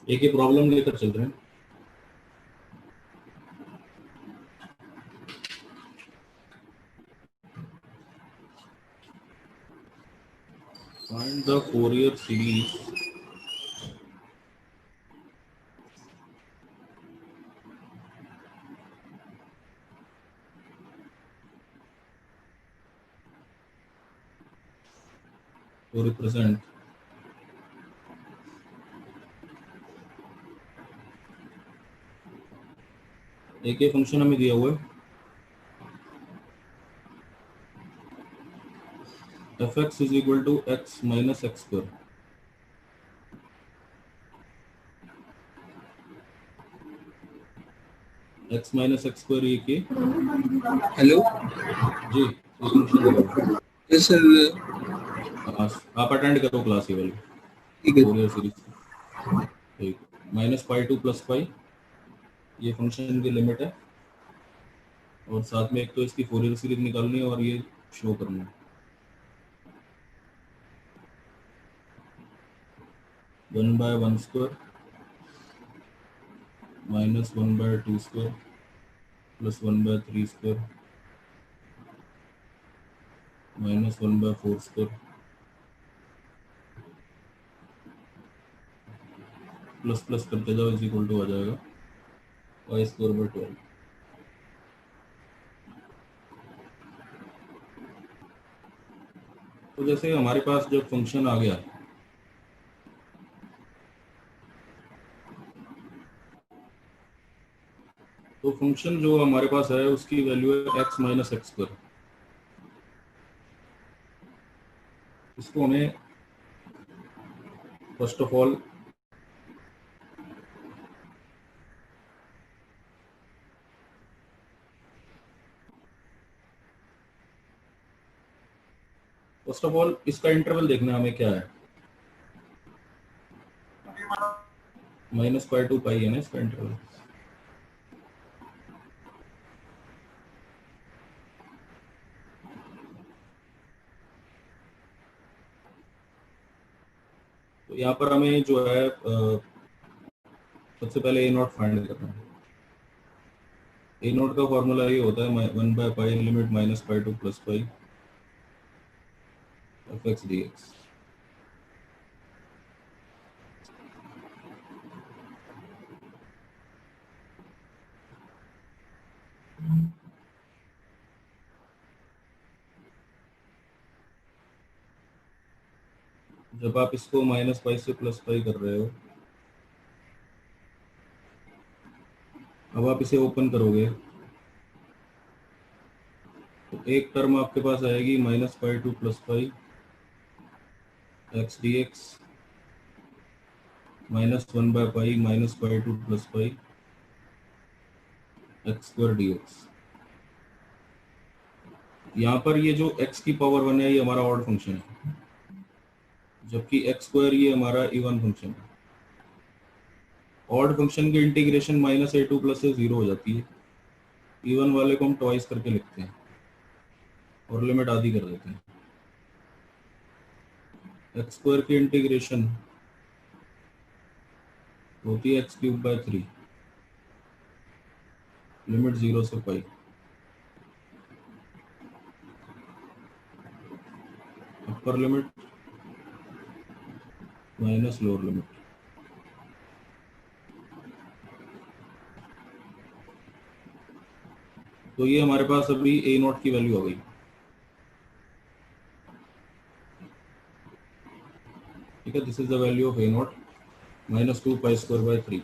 एक ही प्रॉब्लम लेकर चल रहे हैं। Find the Fourier series to represent एक ये फंक्शन हमें दिया हुआ है fx is equal to x minus x square। x minus x square ये की हेलो जी ये फंक्शन दिया हुआ है। यस सर, आप अटेंड करो क्लास ये वाली ठीक है। Fourier series. ठीक, minus pi to plus pi ये फंक्शन की लिमिट है, और साथ में एक तो इसकी फोरियर सीरीज निकालनी है और ये शो करना है। 1/1 square minus 1/2 square plus 1/3 square minus 1/4 square plus plus करते जाओ इज इक्वल टू आ जाएगा वाई स्क्वायर बाय 12। तो जैसे हमारे पास जब फंक्शन आ गया तो फंक्शन जो हमारे पास है उसकी वैल्यू है x माइनस एक्स स्क्वायर। इसको हमें फर्स्ट ऑफ ऑल इसका इंटरवल देखना है हमें क्या है, माइनस पाई टू पाई है ना इसका इंटरवल। तो यहाँ पर हमें जो है सबसे पहले ए नॉट फाइंड करना है। ए नॉट का फॉर्मूला ये होता है 1/पाई limit minus pi to plus pi f x d x. जब आप इसको माइनस पाई से प्लस पाई कर रहे हो, अब आप इसे ओपन करोगे तो एक टर्म आपके पास आएगी minus pi to plus pi x d x minus 1/पाई minus pi to plus pi x square d x. यहाँ पर ये जो x की पावर 1 है ये हमारा ऑड फंक्शन है, जबकि एक्स स्क्वायर ये हमारा इवन फंक्शन है। ऑड फंक्शन की इंटीग्रेशन माइनस ए टू प्लस ए जीरो हो जाती है, इवन वाले को हम ट्वाइस करके लिखते हैं और लिमिट आधी कर देते हैं। एक्स स्क्वायर की इंटीग्रेशन होती है एक्स क्यूब बाय 3 लिमिट 0 से pi. Upper limit minus lower limit. तो ये हमारे पास अभी ए नॉट की वैल्यू आ गई। ठीक है, this is the value of A not minus 2 pi square by 3।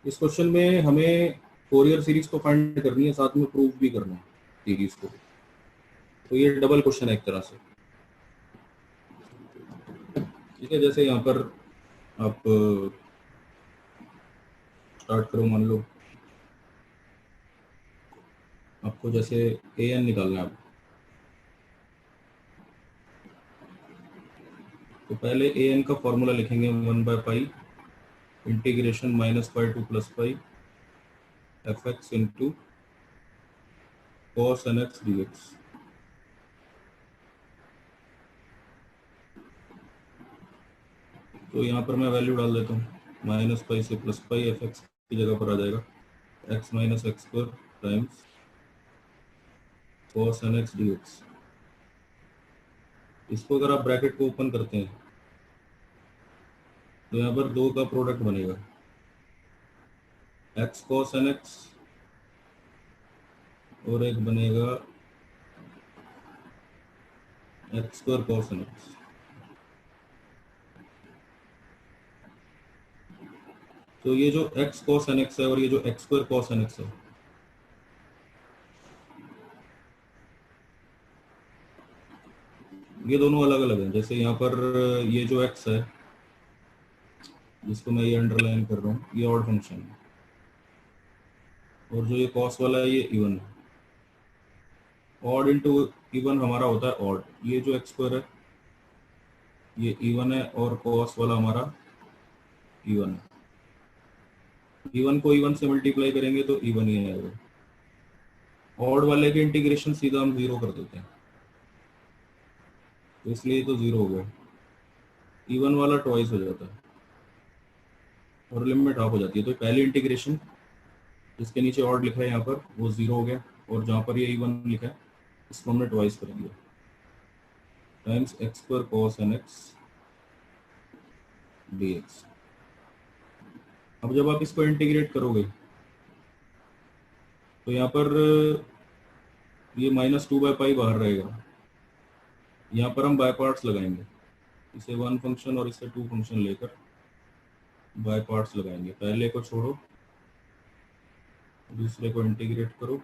इस क्वेश्चन में हमें फोरियर सीरीज को फाइंड करनी है, साथ में प्रूफ भी करना है सीरीज को। तो ये डबल क्वेश्चन है एक तरह से। ठीक है, जैसे यहाँ पर आप स्टार्ट करो, मान लो आपको जैसे ए एन निकालना है। तो पहले ए एन का फॉर्मूला लिखेंगे 1/पाई integration minus pi to plus pi f x into cos nx dx। तो यहाँ पर मैं वैल्यू डाल देता हूँ, माइनस पाई से प्लस पाई, एफ एक्स की जगह पर आ जाएगा x minus x square times cos nx dx। इसको अगर आप ब्रैकेट को ओपन करते हैं तो यहाँ पर दो का प्रोडक्ट बनेगा, x cos nx और एक बनेगा एक्स स्क्वायर cos nx। तो ये जो x cos nx है और ये जो x स्क्वायर cos nx है, ये दोनों अलग अलग हैं। जैसे यहाँ पर ये जो x है जिसको मैं ये अंडरलाइन कर रहा हूँ, ये ऑड फंक्शन है, और जो ये cos वाला है ये इवन है। ऑड इंटू इवन हमारा होता है ऑड। ये जो एक्स स्क्वायर है ये इवन है और cos वाला हमारा इवन है। इवन को इवन से मल्टीप्लाई करेंगे तो इवन ही आएगा। ऑड वाले के इंटीग्रेशन सीधा हम जीरो कर देते हैं, तो इसलिए तो जीरो हो गया। इवन वाला ट्वाइस हो जाता है और लिमिट हाफ हो जाती है। तो पहली इंटीग्रेशन जिसके नीचे ऑड लिखा है यहाँ पर वो जीरो हो गया, और जहाँ पर ये इवन लिखा है इसको हमने ट्वाइस कर दिया, times x square cos nx dx। अब जब आप इसको इंटीग्रेट करोगे तो यहाँ पर ये माइनस टू बाई पाई बाहर रहेगा। यहाँ पर हम बाय पार्ट्स लगाएंगे, इसे वन फंक्शन और इसे टू फंक्शन लेकर बाय पार्ट्स लगाएंगे। पहले को छोड़ो, दूसरे को इंटीग्रेट करो,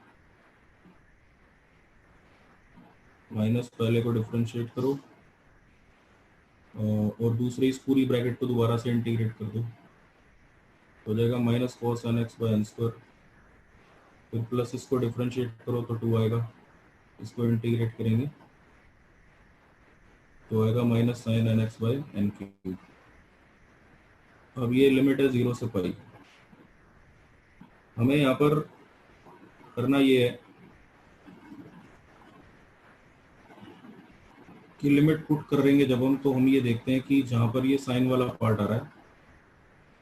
माइनस पहले को डिफरेंशिएट करो और दूसरे इस पूरी ब्रैकेट को दोबारा से इंटीग्रेट कर दो, हो जाएगा minus cos nx by n square. फिर प्लस इसको डिफरेंशिएट करो तो टू आएगा, इसको इंटीग्रेट करेंगे तो आएगा minus sine n x by n cube. अब ये लिमिट है जीरो से पाई। हमें यहाँ पर करना ये है कि लिमिट पुट करेंगे जब हम, तो हम ये देखते हैं कि जहाँ पर ये साइन वाला पार्ट आ रहा है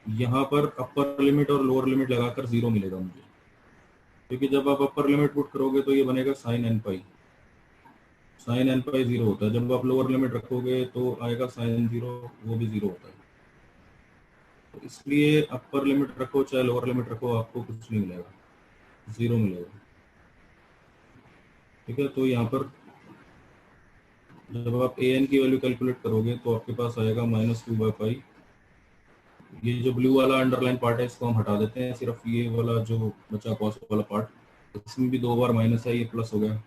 यहाँ पर अपर लिमिट और लोअर लिमिट लगाकर जीरो मिलेगा मुझे, क्योंकि जब आप अपर लिमिट पुट करोगे तो ये बनेगा साइन एन पाई। साइन एन पाई जीरो होता है। जब आप लोअर लिमिट रखोगे तो आएगा साइन जीरो, वो भी जीरो होता है। तो इसलिए अपर लिमिट रखो चाहे लोअर लिमिट रखो आपको कुछ नहीं मिलेगा, जीरो मिलेगा। ठीक है, तो यहाँ पर जब आप ए एन की वैल्यू कैलकुलेट करोगे तो आपके पास आएगा माइनस टू बाई पाई। ये जो ब्लू वाला अंडरलाइन पार्ट है इसको हम हटा देते हैं, सिर्फ ये वाला जो बचा कॉस वाला पार्ट, इसमें भी दो बार माइनस है, ये प्लस हो गया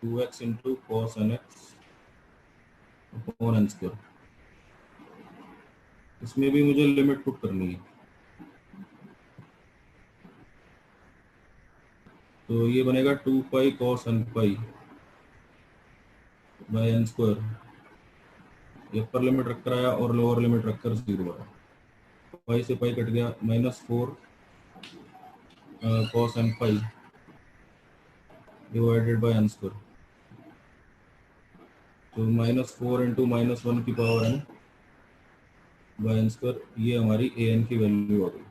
2x into cos n x upon n square. इसमें भी मुझे लिमिट पुट करनी है, तो ये बनेगा two pi cos n pi by n square. ये अपर लिमिट रखकर आया और लोअर लिमिट रखकर जीरो आया, पाई से पाई कट गया, minus four cos n pi divided by n square. तो minus four into minus one की power n by n square, ये हमारी ए एन की वैल्यू आ गई।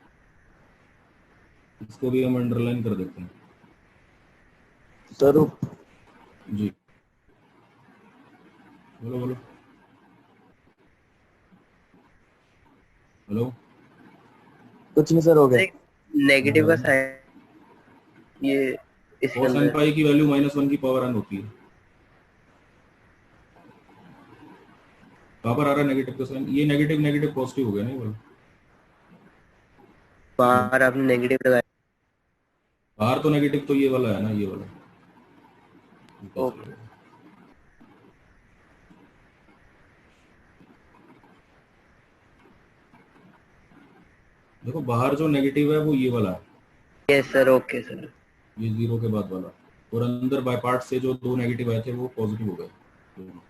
इसको भी हम अंडरलाइन कर देते हैं सर जी। बोलो बोलो, हेलो। कुछ नहीं सर, हो गया। नेगेटिव का साइन ये इसके cos n अंदर पाई की वैल्यू माइनस वन की पावर n होती है। कहाँ पर आ रहा है नेगेटिव का साइन? ये नेगेटिव नेगेटिव पॉजिटिव हो गया ना ये वाला। बाहर आपने नेगेटिव लगाया। बाहर तो नेगेटिव तो ये वाला है ना, ये वाला। ओके देखो बाहर जो नेगेटिव है वो ये वाला है, यस सर, ओके सर। ये जीरो के बाद वाला, और अंदर बाय पार्ट से जो दो नेगेटिव आए थे वो पॉजिटिव हो गए दोनों।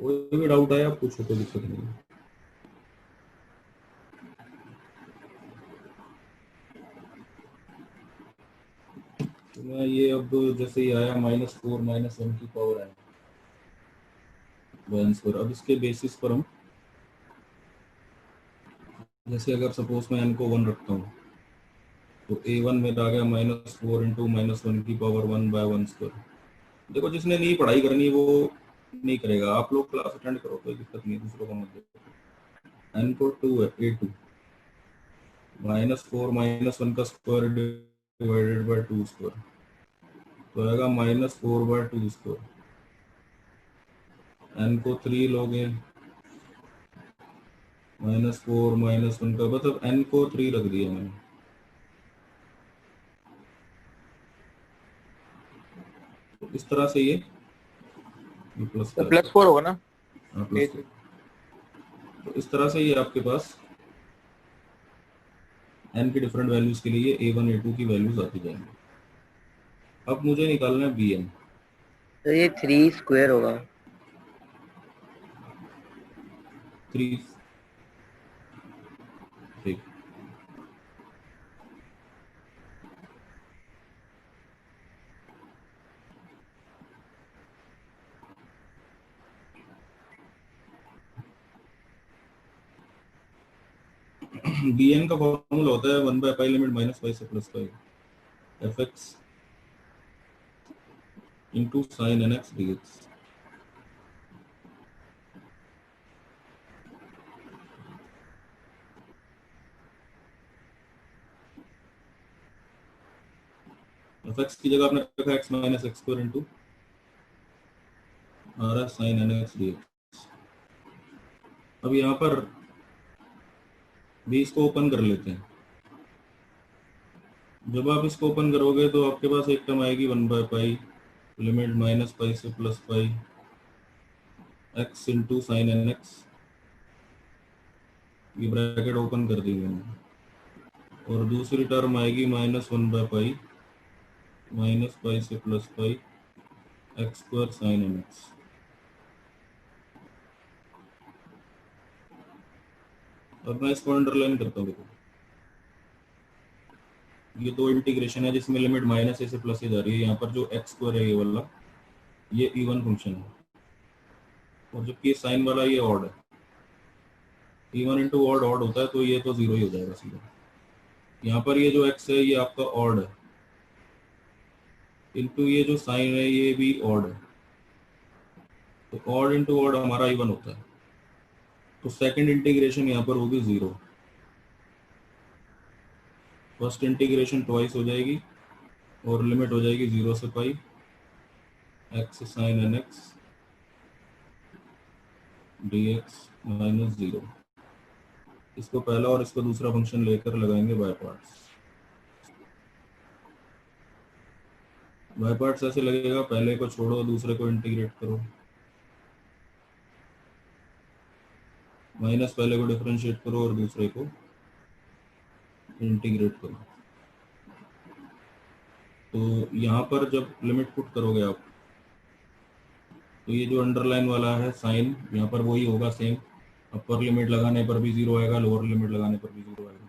कोई भी डाउट आया आप पूछो, कोई दिक्कत नहीं है। तो मैं ये अब जैसे ही आया -4 -1 की पावर n n स्क्वायर, अब इसके बेसिस पर हम जैसे अगर सपोज मैं n को 1 रखता हूँ तो a1 मेरा आ गया -4 इंटू -1 की पावर 1/1 स्क्वायर। देखो जिसने नहीं पढ़ाई करनी वो नहीं करेगा, आप लोग क्लास अटेंड करो, कोई दिक्कत नहीं, दूसरों को मत देखो। n को 2 है, a2 -4 -1 का स्क्वायर डिवाइडेड बाय 2 स्क्वायर, तो आएगा -4/2 स्क्वायर। n को 3 लोगे, -4 -1 का मतलब n को 3 रख दिया मैंने। तो इस तरह से ये प्लस तो +4 होगा ना। प्लस, तो इस तरह से ये आपके पास n की डिफरेंट वैल्यूज के लिए a1 a2 की वैल्यूज आती जाएंगी। अब मुझे निकालना है bn। तो ये 3 स्क्वायर होगा। 3, ठीक। bn का फॉर्मूला होता है 1/π लिमिट -5 से +5 fx into sine nx dx। fx की जगह आपने रखा x - x² इंटू आ रहा है साइन nx dx। अब यहाँ पर भी इसको ओपन कर लेते हैं। जब आप इसको ओपन करोगे तो आपके पास एक टर्म आएगी 1/π लिमिट -π से +π x इंटू साइन nx, ये ब्रैकेट ओपन कर दी मैंने, और दूसरी टर्म आएगी -1/π -π से +π x² साइन nx। अब मैं इसको अंडरलाइन करता हूँ। देखो ये दो इंटीग्रेशन है जिसमें लिमिट -a से +a जा रही है। यहाँ पर जो x² है ये वाला, ये इवन फंक्शन है, और जबकि साइन वाला ये ऑड है। इवन इंटू ऑड ऑड होता है, तो ये तो 0 ही हो जाएगा सीधा। यहाँ पर ये जो x है ये आपका ऑड है, इंटू ये जो साइन है ये भी ऑड है, तो ऑड इंटू ऑड हमारा इवन होता है। तो सेकंड इंटीग्रेशन यहाँ पर होगी 0, फर्स्ट इंटीग्रेशन ट्वाइस हो जाएगी और लिमिट हो जाएगी 0 से π x साइन nx dx -0। इसको पहला और इसको दूसरा फंक्शन लेकर लगाएंगे बाय पार्ट्स। बाय पार्ट्स ऐसे लगेगा, पहले को छोड़ो दूसरे को इंटीग्रेट करो, माइनस पहले को डिफरेंशिएट करो और दूसरे को इंटीग्रेट करो। तो यहाँ पर जब लिमिट पुट करोगे आप, तो ये जो अंडरलाइन वाला है साइन, यहाँ पर वही होगा सेम। अपर लिमिट लगाने पर भी 0 आएगा, लोअर लिमिट लगाने पर भी 0 आएगा।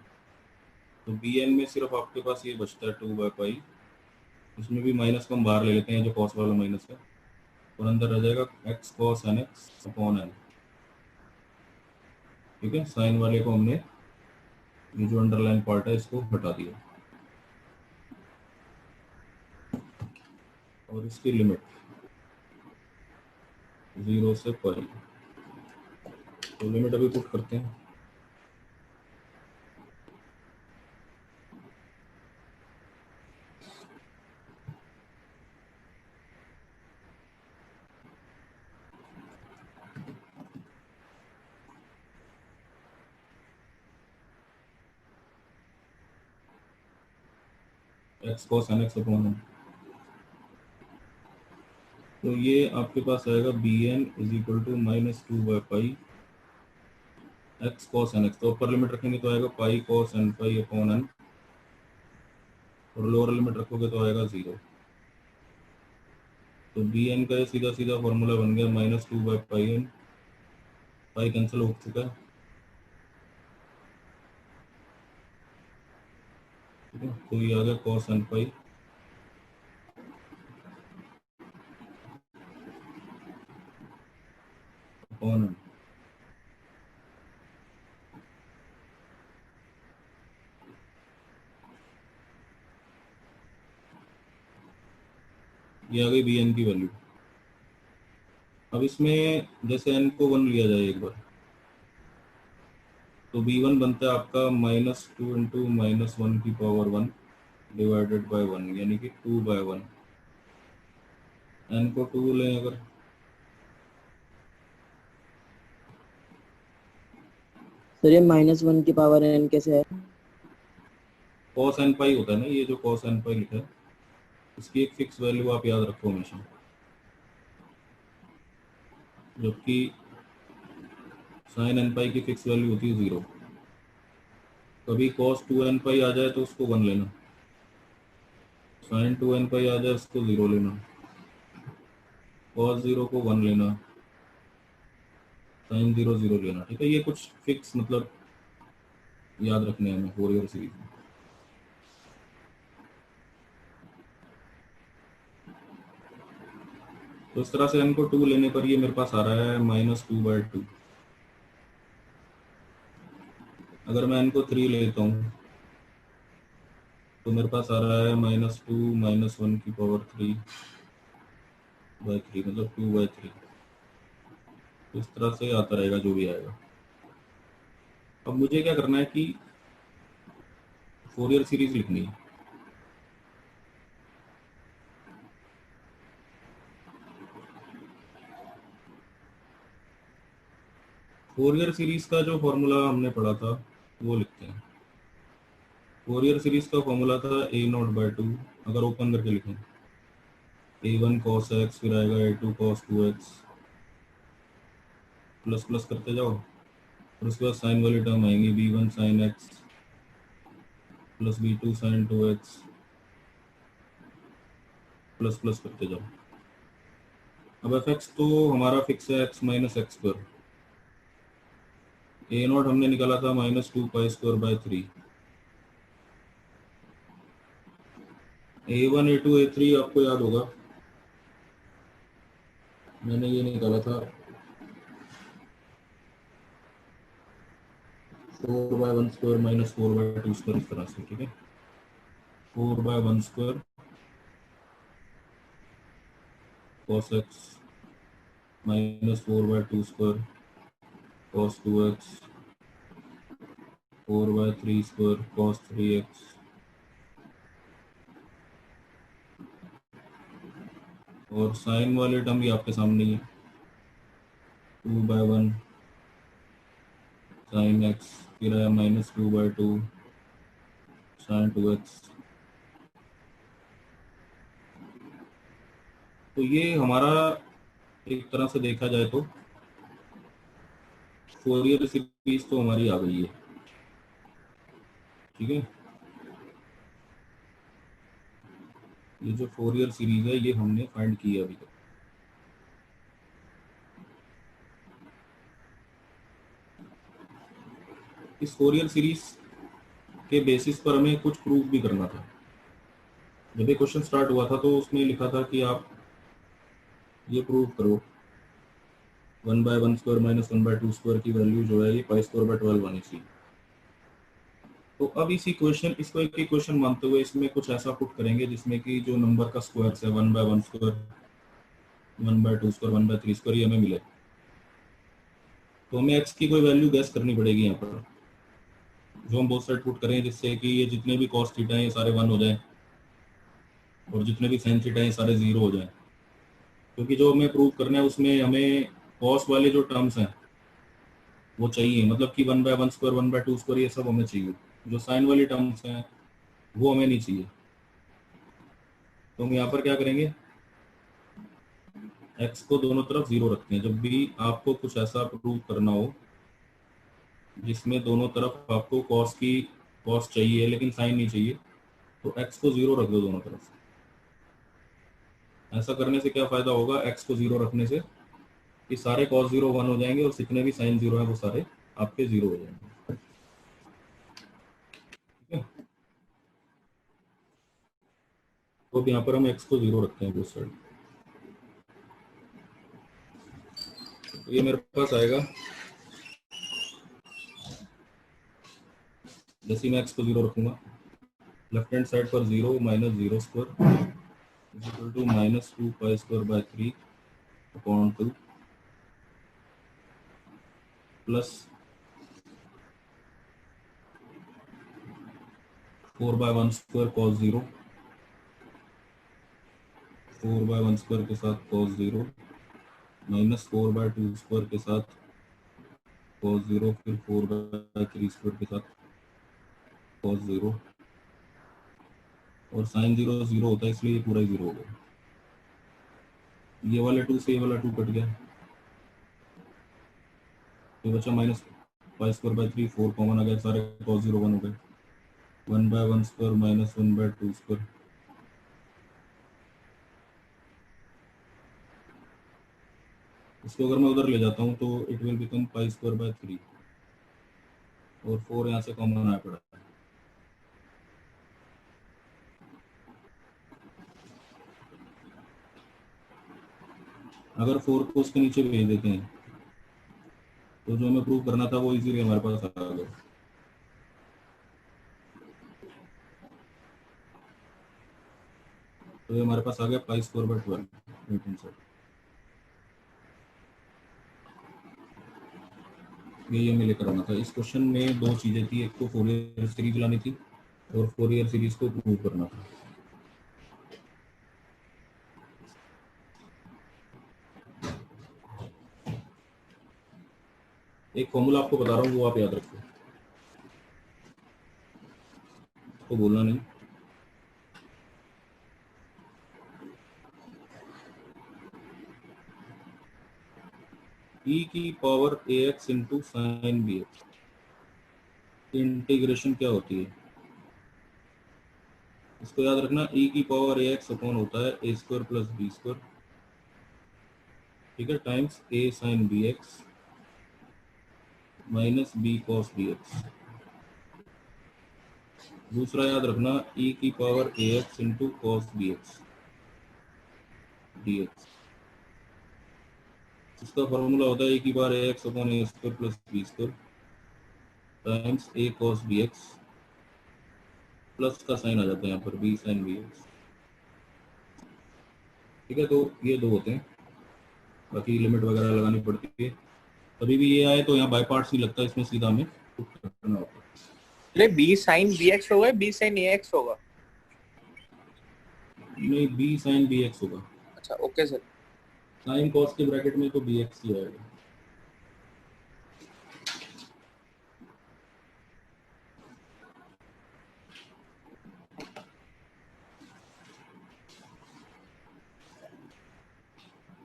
तो bn में सिर्फ आपके पास ये बचता है 2/π, इसमें भी माइनस को हम बाहर ले लेते हैं, जो कॉस वाला माइनस है, और अंदर रह जाएगा x cos nx upon n। ठीक है, साइन वाले को हमने, ये जो अंडरलाइन पार्ट है इसको हटा दिया, और इसकी लिमिट 0 से π। तो लिमिट अभी पुट करते हैं। x cos nx upon n, तो ये आपके पास आएगा bn is equal to -2/π x cos nx। तो अपर लिमिट रखेंगे तो आएगा π cos nπ अपॉन n, और लोअर लिमिट रखोगे तो आएगा 0। तो bn का ये सीधा सीधा फॉर्मूला बन गया -2/πn, पाई कैंसिल हो चुका है। ठीक है, तो ये आ गया cos nπ ये आ गई बी एन की वैल्यू। अब इसमें जैसे एन को 1 लिया जाए एक बार, तो बी वन बनता है आपका -2 इंटू -1 की पावर 1 डिवाइडेड बाय 1, यानी कि 2/1। एन को 2 लें अगर, सर ये -1 की पावर n कैसे है? कॉस एन पाई होता है ना, ये जो कॉस एन पाई लिखा है इसकी एक फिक्स वैल्यू आप याद रखो हमेशा, जबकि साइन एन पाई की फिक्स वैल्यू होती है 0। कभी कॉस 2n पाई आ जाए तो उसको 1 लेना, साइन 2n पाई आ जाए उसको 0 लेना, कॉस 0 को 1 लेना, साइन 0 0 लेना। ठीक है, ये कुछ फिक्स मतलब याद रखने हैं हमें फोरियर सीरीज में। तो इस तरह से n को 2 लेने पर ये मेरे पास आ रहा है -2/2। अगर मैं n को 3 लेता हूँ तो मेरे पास आ रहा है -2 -1 की पावर 3/3, मतलब 2/3। तो इस तरह से आता रहेगा जो भी आएगा। अब मुझे क्या करना है कि फोरियर सीरीज लिखनी है। फोरियर सीरीज का जो फॉर्मूला हमने पढ़ा था वो लिखते हैं। फोरियर सीरीज का फॉर्मूला था a0/2, अगर ओपन करके लिखें a1 cos x, फिर आएगा a2 cos 2x, plus plus करते जाओ, और उसके बाद साइन वाली टर्म आएंगी b1 sin x plus b2 sin 2x, plus plus करते जाओ। अब fx तो हमारा फिक्स है x minus x square, a0 हमने निकाला था -2π²/3, a1 a2 a3 आपको याद होगा, मैंने ये निकाला था 4/1² - 4/2², इस तरह से। ठीक है, 4/1² cos x -4/2² cos 2x 4/3² cos 3x, और साइन वाले टर्म भी आपके सामने ही है, 2/1 sin x, फिर आया -2/2 sin 2x। तो ये हमारा एक तरह से देखा जाए तो फोरियर सीरीज तो हमारी आ गई है। ठीक है, ये जो फोरियर सीरीज है ये हमने फाइंड की है अभी तक। इस फोरियर सीरीज के बेसिस पर हमें कुछ प्रूफ भी करना था। जब ये क्वेश्चन स्टार्ट हुआ था तो उसमें लिखा था कि आप ये प्रूव करो 1/1² - 1/2² की वैल्यू जो है ये π²/12 आनी चाहिए। तो अब इस इसको एक इक्वेशन मानते हुए इसमें कुछ ऐसा पुट करेंगे जिसमें कि जो नंबर का स्क्वायर है 1/1², 1/2², 1/3² ये हमें मिले। तो हमें x की कोई वैल्यू गैस करनी पड़ेगी यहाँ पर, जो हम बोथ साइड पुट करें, जिससे कि ये जितने भी cos थीटा हैं ये सारे 1 हो जाएं और जितने भी sin थीटा हैं ये सारे 0 हो जाएं। क्योंकि जो हमें प्रूव करना है उसमें हमें cos वाले जो टर्म्स हैं वो चाहिए, मतलब कि 1/1², 1/2² ये सब हमें चाहिए। जो साइन वाली टर्म्स हैं वो हमें नहीं चाहिए। तो हम यहाँ पर क्या करेंगे, x को दोनों तरफ 0 रखते हैं। जब भी आपको कुछ ऐसा प्रूव करना हो जिसमें दोनों तरफ आपको cos चाहिए लेकिन साइन नहीं चाहिए, तो x को 0 रख दो दोनों तरफ। ऐसा करने से क्या फायदा होगा, x को 0 रखने से कि सारे cos 0 1 हो जाएंगे और जितने भी sin 0 है वो सारे आपके 0 हो जाएंगे। ठीक है, तो अब यहाँ पर हम x को 0 रखते हैं उस साइड। तो ये मेरे पास आएगा, जैसे मैं x को 0 रखूंगा, लेफ्ट हैंड साइड पर 0 - 0², is equal to -2 pi square by 3 upon 2 plus 4 by 1 square cos 0, 4 by 1 square के साथ कॉस 0, माइनस 4 बाय 2 स्क्वायर के साथ कॉस 0, फिर 4 बाय 3 स्क्वायर के साथ कॉस 0, और साइन 0 0 होता है इसलिए ये पूरा ही 0 हो गया। ये वाले 2 से ये वाला 2 कट गया, ये बचा minus pi square by 3, 4 common आ गया, सारे कॉस 0 1 हो गए, 1 by 1 square minus 1 by 2 square, इसको अगर मैं उधर ले जाता हूँ तो it will become pi square by 3, और 4 यहाँ से कॉमन आया पड़ा है। अगर 4 को उसके नीचे भेज देते हैं तो जो हमें प्रूव करना था वो इजीली हमारे पास आ गया। तो ये हमारे पास आ गया पाई square bye 12 right hand side. ये हमें लेकर आना था। इस क्वेश्चन में दो चीजें थी, एक तो फोरियर सीरीज लानी थी और फोरियर सीरीज को प्रूव करना था। एक फॉर्मूला आपको बता रहा हूँ, वो आप याद रखो, तो बोलना नहीं। e की power ax into sine bx, integration क्या होती है इसको याद रखना। e की पावर ax अपॉन होता है a square plus b square, ठीक है, times a sine bx minus b cos bx। दूसरा याद रखना e की power ax into cos bx dx, इसका फॉर्मूला होता है e की power ax upon a square plus b square times a cos bx, plus का साइन आ जाता है यहाँ पर b साइन bx, ठीक है। तो ये दो होते हैं, बाकी लिमिट वगैरह लगानी पड़ती है। कभी भी ये आए तो यहाँ बाय पार्ट्स नहीं लगता, इसमें सीधा हमें करना होता है। अरे बी साइन बी एक्स होगा, बी साइन ए एक्स होगा? नहीं, b साइन bx होगा। अच्छा ओके सर। साइन कॉस के ब्रैकेट में तो bx ही आएगा।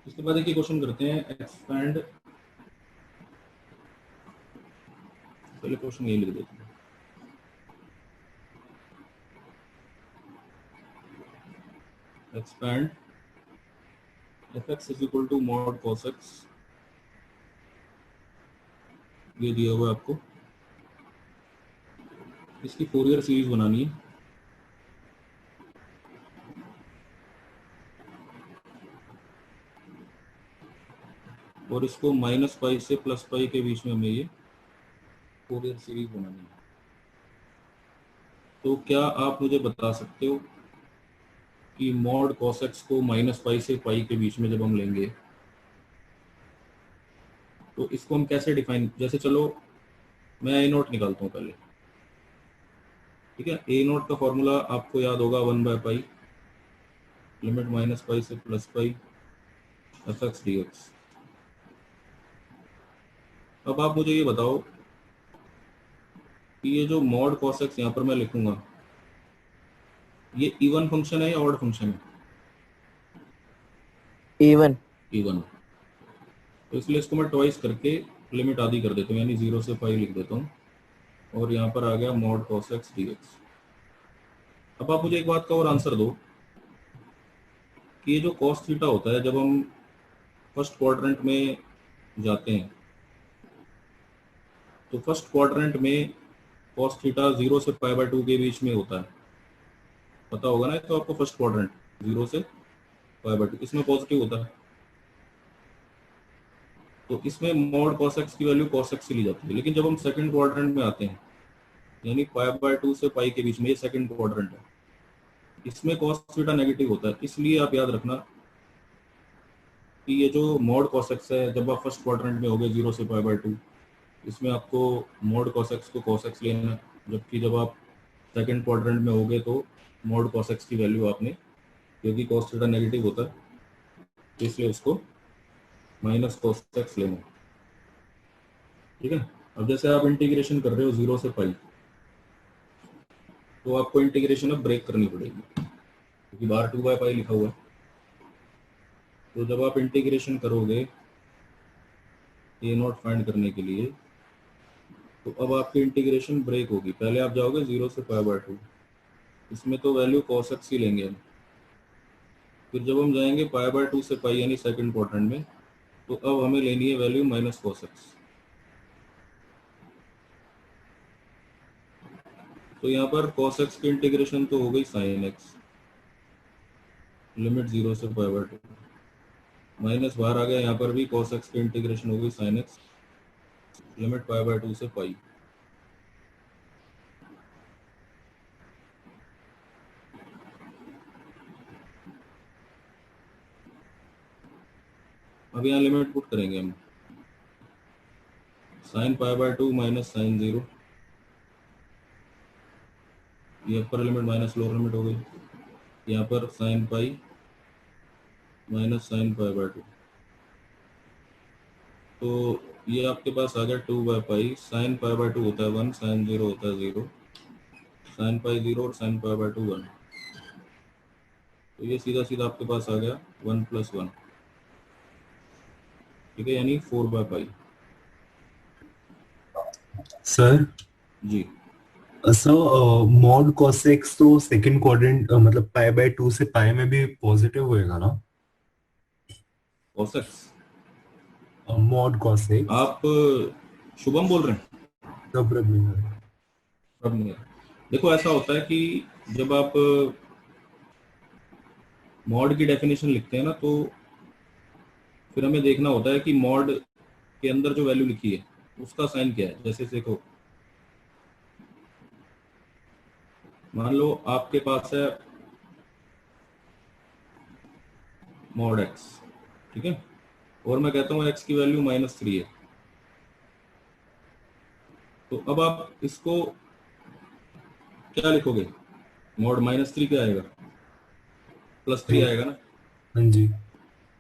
इसके बाद एक क्वेश्चन करते हैं, एक्सपैंड, पहले क्वेश्चन ये लिख देते हैं। Expand fx is equal to mod cos x, ये दिया हुआ है आपको, इसकी फोरियर सीरीज बनानी है। और इसको माइनस पाई से प्लस पाई के बीच में हमें ये फोरियर सीरीज बनानी है। तो क्या आप मुझे बता सकते हो कि मॉड cos x को माइनस पाई से पाई के बीच में जब हम लेंगे तो इसको हम कैसे डिफाइन, जैसे चलो मैं a नोट निकालता हूँ पहले, ठीक है। a नोट का फॉर्मूला आपको याद होगा 1 by pi limit minus pi से प्लस पाई fx dx। अब आप मुझे ये बताओ कि ये जो मॉड cos x यहाँ पर मैं लिखूंगा, ये इवन फंक्शन है या ऑड फंक्शन है? इवन। इवन, तो इसलिए इसको मैं ट्वाइस करके लिमिट आधी कर देता हूँ, यानी 0 से पाई लिख देता हूँ, और यहाँ पर आ गया मॉड cos x dx। अब आप मुझे एक बात का और आंसर दो कि ये जो cos थीटा होता है जब हम फर्स्ट क्वाड्रेंट में जाते हैं, तो फर्स्ट क्वाड्रेंट में cos थीटा 0 से पाई बाय 2 के बीच में होता है, पता होगा ना। तो आपको फर्स्ट क्वाड्रेंट 0 से पाई बाय 2, इसमें पॉजिटिव होता है, तो इसमें मॉड cos x की वैल्यू cos x से ली जाती है। लेकिन जब हम सेकंड क्वाड्रेंट में आते हैं, यानी पाई बाय 2 से पाई के बीच में, ये सेकंड क्वाड्रेंट है, इसमें cos थीटा नेगेटिव होता है, इसलिए आप याद रखना कि ये जो मॉड cos x है, जब आप फर्स्ट क्वाड्रेंट में होगे 0 से π/2, इसमें आपको मॉड cos x को cos x लेना है, जबकि जब आप सेकंड क्वाड्रेंट में होगे तो मॉड cos x की वैल्यू आपने, क्योंकि cos थीटा नेगेटिव होता है तो इसलिए उसको माइनस cos x लेना है। ठीक है। अब जैसे आप इंटीग्रेशन कर रहे हो 0 से पाई, तो आपको इंटीग्रेशन अब ब्रेक करनी पड़ेगी, क्योंकि बाहर 2/π लिखा हुआ है। तो जब आप इंटीग्रेशन करोगे a0 फाइंड करने के लिए, तो अब आपकी इंटीग्रेशन ब्रेक होगी। पहले आप जाओगे 0 से π/2, इसमें तो वैल्यू cos x ही लेंगे हम। फिर जब हम जाएंगे π/2 से पाई यानी सेकंड क्वाड्रेंट में, तो अब हमें लेनी है वैल्यू माइनस cos x। तो यहाँ पर cos x की इंटीग्रेशन तो हो गई sin x, लिमिट 0 से π/2, माइनस बाहर आ गया, यहाँ पर भी cos x की इंटीग्रेशन हो गई sin x, लिमिट π/2 से पाई। अब यहाँ लिमिट पुट करेंगे हम, sin π/2 माइनस sin 0, ये upper limit minus lower limit हो गई। यहाँ पर sin पाई माइनस sin π/2, तो ये आपके पास आ गया 2/π। sin π/2 होता है 1, sin 0 होता है 0, sin पाई 0 और sin π/2 1, तो ये सीधा सीधा आपके पास आ गया 1 + 1। ठीक है, यानी 4/π। सर जी, सर मॉड cos x तो सेकंड क्वाड्रेंट मतलब π/2 से पाई में भी पॉजिटिव होएगा ना? cos x। Mod cos x आप शुभम बोल रहे हैं? सब अब नहीं। देखो ऐसा होता है कि जब आप मॉड की डेफिनेशन लिखते हैं ना, तो फिर हमें देखना होता है कि मॉड के अंदर जो वैल्यू लिखी है उसका साइन क्या है। जैसे देखो, मान लो आपके पास है मॉड x, ठीक है, और मैं कहता हूँ x की वैल्यू -3 है, तो अब आप इसको क्या लिखोगे? मॉड -3 क्या आएगा? +3 आएगा ना। हाँ जी।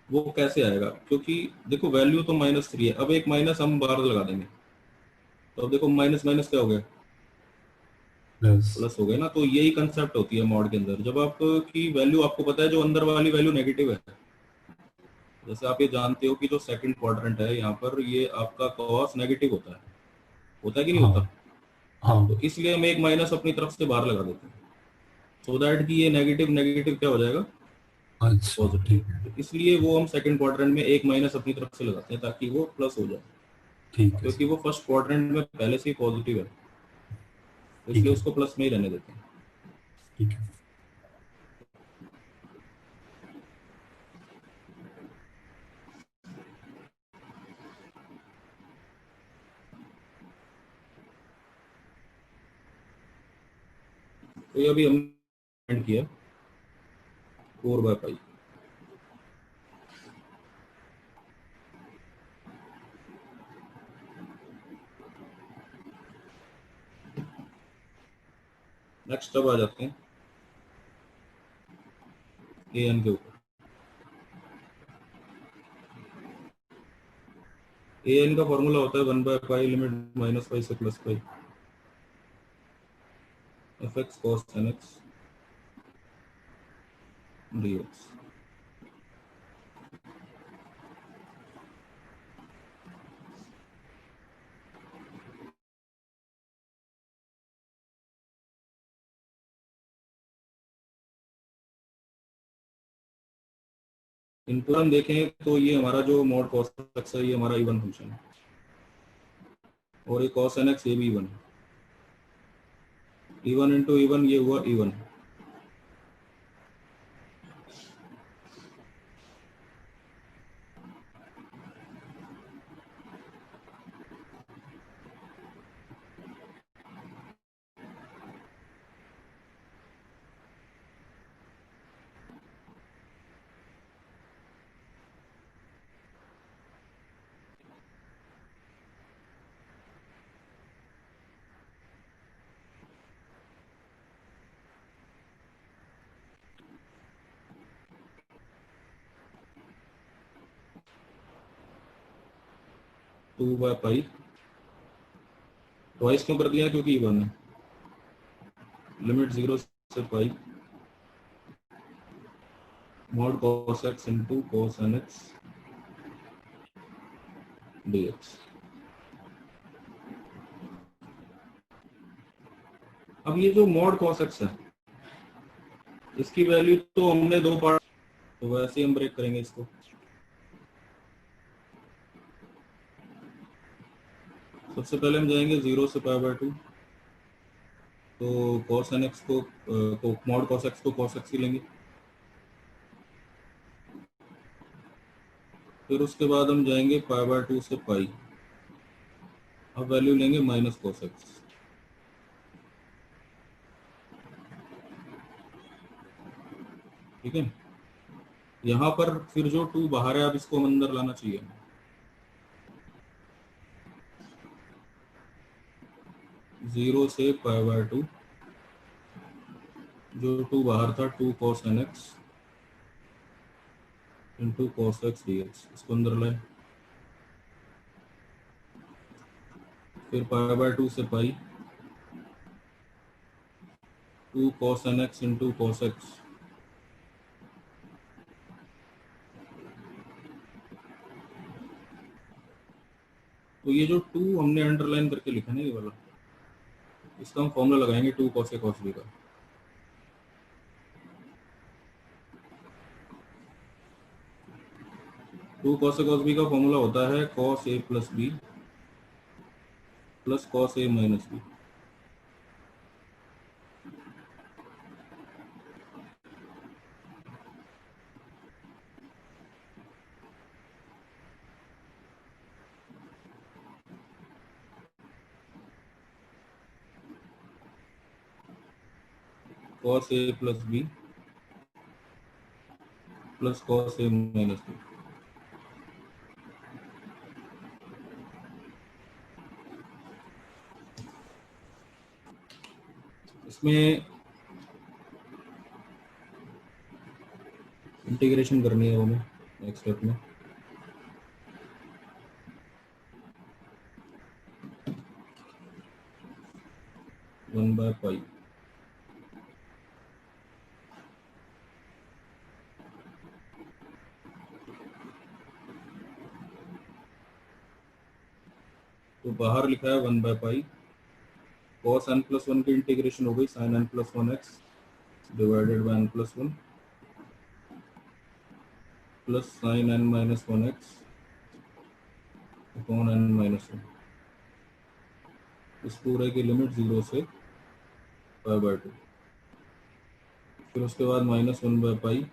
वो कैसे आएगा? क्योंकि देखो वैल्यू तो -3 है, अब एक माइनस हम बाहर लगा देंगे, तो अब देखो माइनस माइनस क्या हो गया? प्लस प्लस हो गया ना। तो यही कंसेप्ट होती है मॉड के अंदर, जब आपकी वैल्यू आपको पता है जो अंदर वाली वैल्यू नेगेटिव है। जैसे आप ये जानते हो कि जो सेकंड क्वाड्रेंट है यहाँ पर, ये आपका कॉस नेगेटिव होता है कि नहीं हाँ होता? तो हाँ। इसलिए हम एक माइनस अपनी तरफ से बाहर लगा देते हैं, सो दैट कि ये नेगेटिव नेगेटिव क्या हो जाएगा? अच्छा पॉजिटिव। ठीक है। तो इसलिए वो हम सेकंड क्वाड्रेंट में एक माइनस अपनी तरफ से लगाते हैं ताकि वो प्लस हो जाए, ठीक है क्योंकि सर। वो फर्स्ट क्वाड्रेंट में पहले से ही पॉजिटिव है, तो ठीक इसलिए है उसको प्लस में ही रहने देते हैं। ठीक है। तो ये अभी हमने किया 4/π। नेक्स्ट अब आ जाते हैं ए एन के ऊपर। ए एन का फॉर्मूला होता है 1/π लिमिट -π से +π fx cos nx dx। इनको हम देखें तो ये हमारा जो मॉड cos x है, ये हमारा इवन फंक्शन है, और ये cos nx ये भी इवन है। इवन इंटू इवन ये हुआ इवन। 2/पाई, ट्वाइस क्यों कर दिया, क्योंकि इवन है, लिमिट 0 से पाई mod cos x into cos nx dx। अब ये जो mod cos x है, इसकी वैल्यू तो हमने दो पार्ट, तो वैसे ही हम ब्रेक करेंगे इसको। सबसे पहले हम जाएंगे 0 से π/2, तो cos nx को mod cos x को cos x ही लेंगे। फिर उसके बाद हम जाएंगे π/2 से पाई, अब वैल्यू लेंगे माइनस cos x। ठीक है, यहाँ पर फिर जो 2 बाहर है, अब इसको हम अंदर लाना चाहिए। जीरो से π/2, जो 2 बाहर था 2 cos nx into cos x dx, इसको अंदर लाए। फिर π/2 से पाई 2 cos nx into cos x, तो ये जो 2 हमने अंडरलाइन करके लिखा ना, ये वाला, इसका हम फॉर्मूला लगाएंगे 2 cos a cos b का। Two cos a cos b का फॉर्मूला होता है cos a plus b plus cos a minus b। cos a plus b plus cos a minus b। इसमें इंटीग्रेशन करनी है हमें नेक्स्ट स्टेप में। One by pi, तो बाहर लिखा है 1 by pi, cos n plus 1 की इंटीग्रेशन हो गई sin n plus 1x divided by n plus 1 plus sin n minus 1x upon n minus 1। इस पूरे की लिमिट 0 से π/2। फिर उसके बाद minus 1 by pi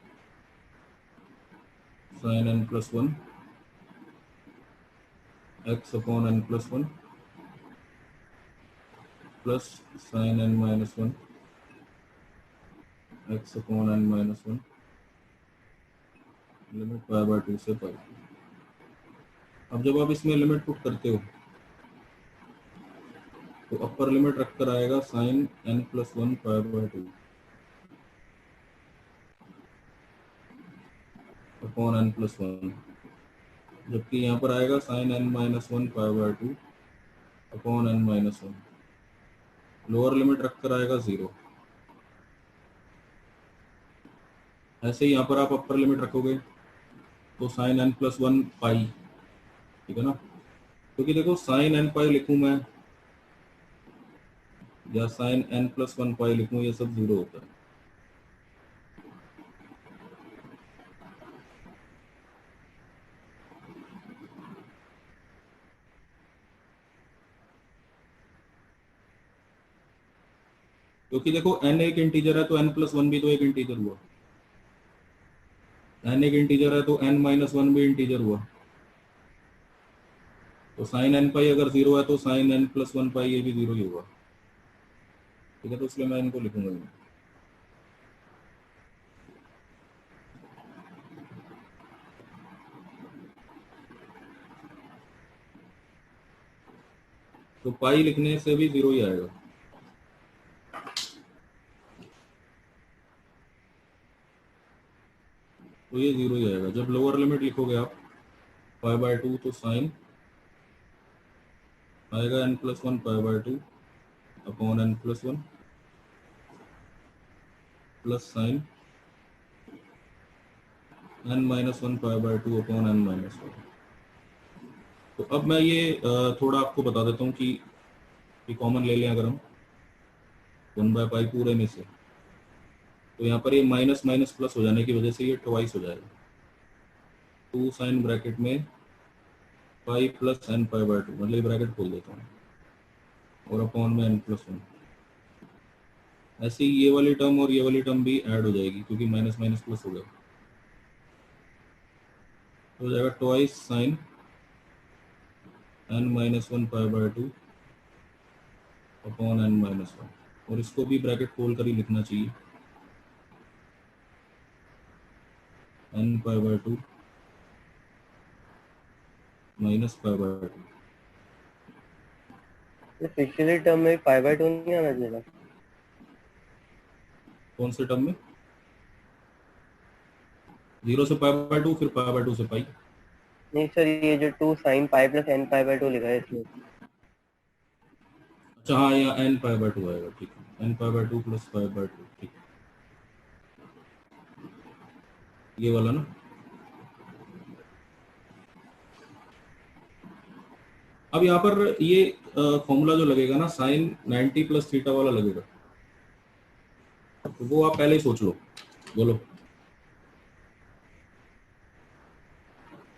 sin n plus 1 x upon n plus 1 plus sin n minus 1 x upon n minus 1, limit π/2 से पाई। अब जब आप इसमें लिमिट पुट करते हो तो अपर लिमिट रखकर आएगा sin n plus 1 π/2 upon n plus 1, जबकि यहाँ पर आएगा sin n minus 1 π/2 upon n minus 1। Lower limit रखकर आएगा 0। ऐसे ही यहाँ पर आप अपर लिमिट रखोगे तो sin n प्लस 1 पाई, ठीक है ना, क्योंकि देखो sin n पाई लिखूं मैं या sin n प्लस 1 पाई लिखूं, ये सब 0 होता है। क्योंकि देखो n एक इंटीजर है तो n प्लस 1 भी तो एक इंटीजर हुआ, n एक इंटीजर है तो n माइनस 1 भी इंटीजर हुआ, तो sin n पाई अगर 0 है तो sin n प्लस 1 पाई ये भी 0 ही होगा। ठीक है, तो इसलिए मैं इनको लिखूंगा नहीं। तो पाई लिखने से भी 0 ही आएगा। तो ये 0 ही आएगा। जब लोअर लिमिट लिखोगे आप π/2 तो sin आएगा n+1 π/2 अपॉन n+1 plus sign n-1 π/2 upon n-1। तो अब मैं ये थोड़ा आपको बता देता हूँ कि कॉमन ले लें अगर हम 1/π पूरे में से, तो यहाँ पर ये माइनस माइनस प्लस हो जाने की वजह से ये ट्वाइस हो जाएगा। 2 साइन ब्रैकेट में पाई प्लस n π/2, मतलब ये ब्रैकेट खोल देता हूँ और अपॉन में n+1। ऐसे ही ये वाली टर्म और ये वाली टर्म भी ऐड हो जाएगी क्योंकि माइनस माइनस प्लस हो गया, तो हो जाएगा twice sign n-1 π/2 upon n-1, और इसको भी ब्रैकेट खोल कर ही लिखना चाहिए, n π/2 माइनस π/2। तो पिछले टर्म में π/2 नहीं आना चाहिए था? कौन से टर्म में? 0 से π/2 फिर π/2 से पाई। नहीं सर, ये जो 2 sin पाई प्लस n π/2 लिखा है इसमें। अच्छा हाँ, यहाँ n π/2 आएगा, ठीक है, n π/2 प्लस π/2, ठीक है, ये वाला ना। अब यहाँ पर ये फॉर्मूला जो लगेगा ना, साइन 90 प्लस थीटा वाला लगेगा, तो वो आप पहले ही सोच लो। बोलो,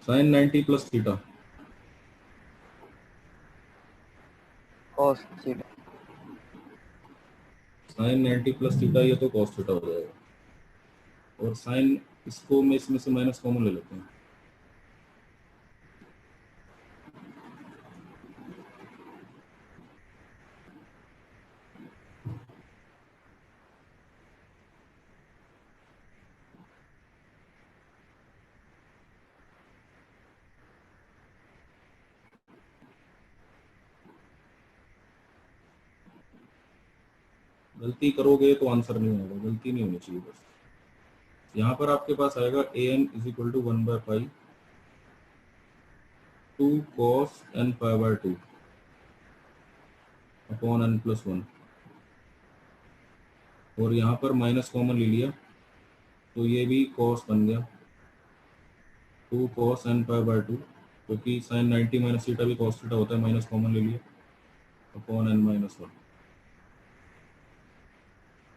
sine 90 plus theta cos theta. Sine 90 plus theta, ये तो कॉस थीटा हो जाएगा, और साइन इसको मैं इसमें से माइनस कॉमन ले लेते हैं, गलती करोगे तो आंसर नहीं आएगा, गलती नहीं होनी चाहिए बस। यहाँ पर आपके पास आएगा an is equal to 1/π 2 cos n π/2 अपॉन n+1, और यहाँ पर माइनस कॉमन ले लिया तो ये भी cos बन गया 2 cos n π/2, क्योंकि साइन 90 माइनस थीटा भी cos थीटा होता है, माइनस कॉमन ले लिया अपॉन n-1।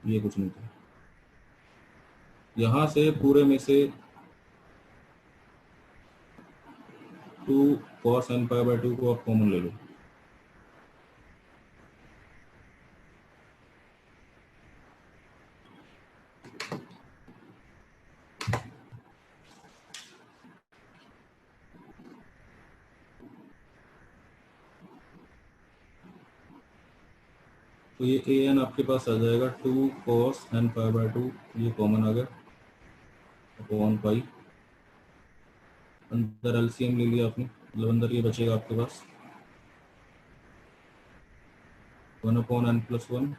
ये कुछ नहीं था, यहाँ से पूरे में से 2 cos n π/2 को आप कॉमन ले लो, तो ये an आपके पास आ जाएगा 2 cos n π/2, ये कॉमन आ गया अपॉन पाई, अंदर एलसीएम ले लिया आपने, मतलब अंदर ये बचेगा आपके पास 1 upon n+1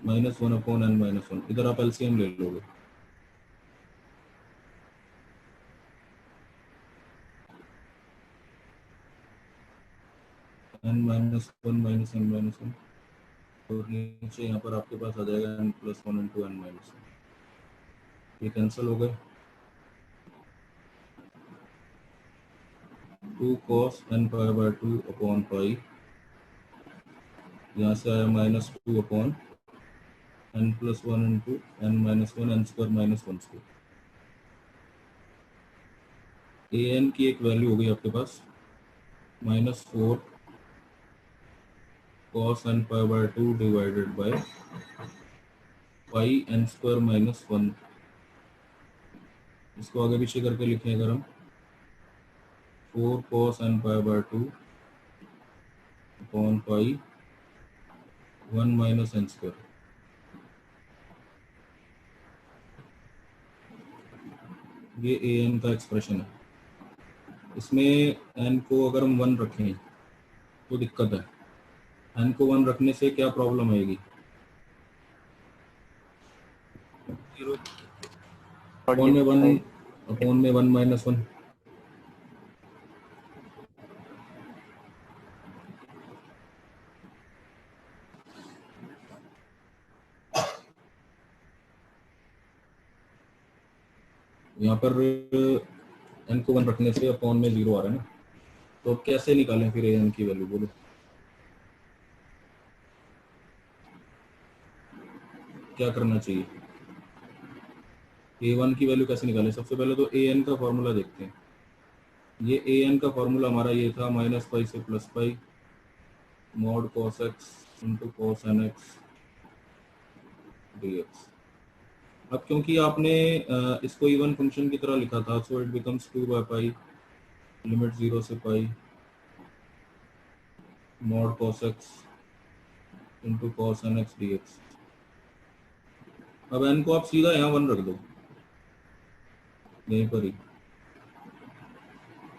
minus 1 upon n-1, इधर आप एलसीएम ले लोगे, n-1 माइनस n-1, और नीचे यहाँ पर आपके पास आ जाएगा n+1 इंटू n-1, ये कैंसिल हो गए, 2 cos n π/2 अपॉन पाई, यहाँ से आया -2 upon n+1 into n-1, n square -1 square. an की एक वैल्यू हो गई आपके पास -4 cos n π/2 divided by pi n square -1। इसको आगे पीछे करके लिखें अगर हम, 4 cos n π/2 upon pi 1 minus n square. ये an का एक्सप्रेशन है, इसमें n को अगर हम 1 रखें तो दिक्कत है, n को 1 रखने से क्या प्रॉब्लम आएगी, अपॉन में 1 माइनस 1, यहाँ पर n को 1 रखने से अपॉन में 0 आ रहा है ना, तो अब कैसे निकालें फिर an की वैल्यू, बोलो क्या करना चाहिए? a1 की वैल्यू कैसे निकालें? सबसे पहले तो an का फॉर्मूला देखते हैं। ये an का फॉर्मूला हमारा ये था माइनस पाई से प्लस पाई mod cos x into cos nx dx। अब क्योंकि आपने इसको इवन फंक्शन की तरह लिखा था, so it becomes 2 by pi limit 0 से pi mod cos x into cos nx dx। अब n को आप सीधा यहाँ 1 रख दो यहीं पर ही,